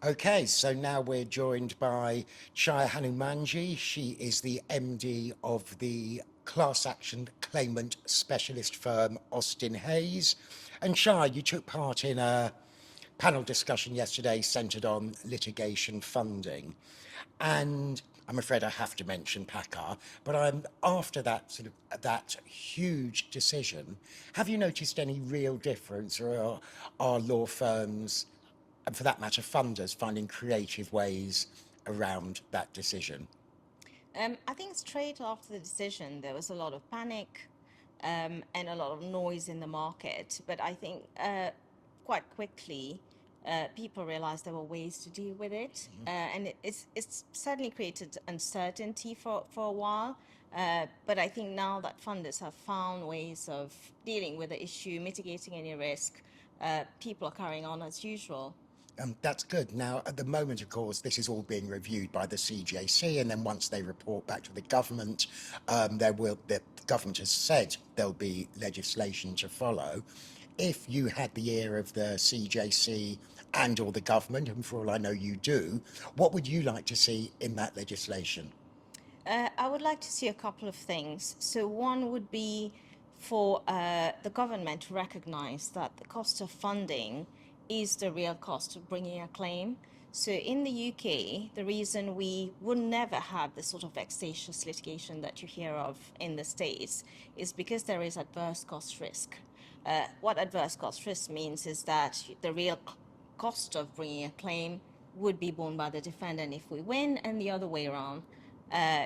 Okay, so now we're joined by Chaya Hanoomanjee. She is the MD of the class action claimant specialist firm Austen Hays. And Chaya, you took part in a panel discussion yesterday centred on litigation funding. And I'm afraid I have to mention PACCAR, but after that huge decision, have you noticed any real difference, or are law firms, and for that matter, funders, finding creative ways around that decision? I think straight after the decision, there was a lot of panic and a lot of noise in the market. But I think quite quickly, people realized there were ways to deal with it. And it's certainly created uncertainty for a while. But I think now that funders have found ways of dealing with the issue, mitigating any risk, people are carrying on as usual. That's good. Now, at the moment, of course, this is all being reviewed by the CJC, and then once they report back to the government, the government has said there'll be legislation to follow. If you had the ear of the CJC and or the government, and for all I know you do, what would you like to see in that legislation? I would like to see a couple of things. So one would be for the government to recognize that the cost of funding is the real cost of bringing a claim. So in the UK, the reason we would never have the sort of vexatious litigation that you hear of in the States is because there is adverse cost risk. What adverse cost risk means is that the real cost of bringing a claim would be borne by the defendant if we win, and the other way around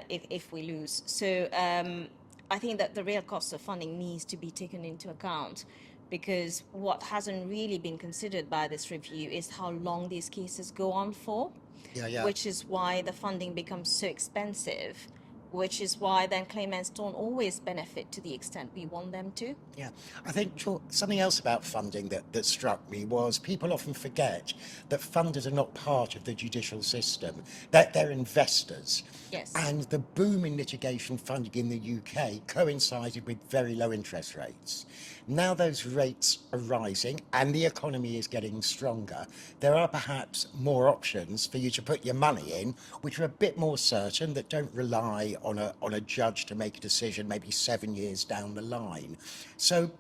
if we lose. So I think that the real cost of funding needs to be taken into account, because what hasn't really been considered by this review is how long these cases go on for, Yeah. which is why the funding becomes so expensive, which is why then claimants don't always benefit to the extent we want them to. Yeah, I think something else about funding that struck me was people often forget that funders are not part of the judicial system, that they're investors. Yes. And the boom in litigation funding in the UK coincided with very low interest rates. Now those rates are rising and the economy is getting stronger. There are perhaps more options for you to put your money in, which are a bit more certain, that don't rely on a judge to make a decision maybe 7 years down the line. So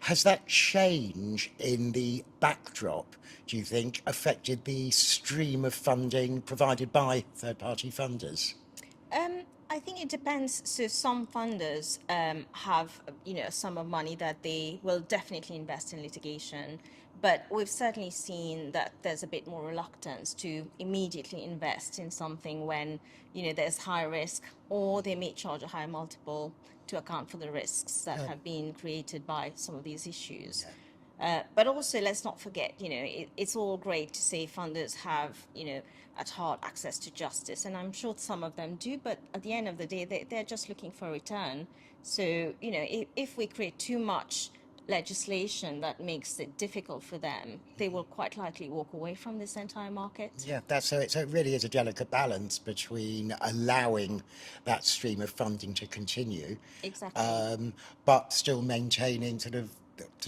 has that change in the backdrop, do you think, affected the stream of funding provided by third-party funders? I think it depends. So some funders have, a sum of money that they will definitely invest in litigation, but we've certainly seen that there's a bit more reluctance to immediately invest in something when, there's high risk, or they may charge a high multiple to account for the risks that have been created by some of these issues. But also, let's not forget, it's all great to say funders have, at heart access to justice, and I'm sure some of them do, but at the end of the day, they're just looking for a return. So, if we create too much legislation that makes it difficult for them, they will quite likely walk away from this entire market. Yeah, so it really is a delicate balance between allowing that stream of funding to continue, Exactly. but still maintaining sort of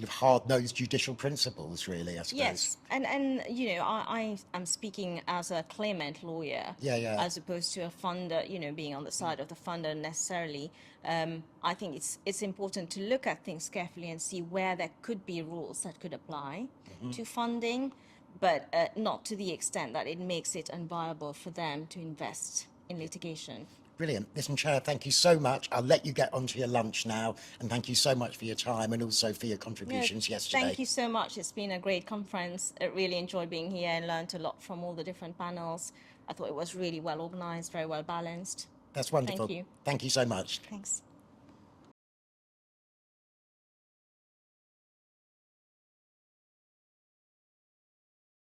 hard-nosed judicial principles, really, I suppose. Yes, and I am speaking as a claimant lawyer, Yeah. as opposed to a funder, being on the side of the funder necessarily. I think it's important to look at things carefully and see where there could be rules that could apply to funding, but not to the extent that it makes it unviable for them to invest in litigation. Brilliant. Listen, Chair, thank you so much. I'll let you get on to your lunch now, and thank you so much for your time and also for your Yeah, contributions thank yesterday. you so much. It's been a great conference. I really enjoyed being here and learned a lot from all the different panels. I thought it was really well organized, very well balanced. That's Thank wonderful. you. Thank you so much. Thanks.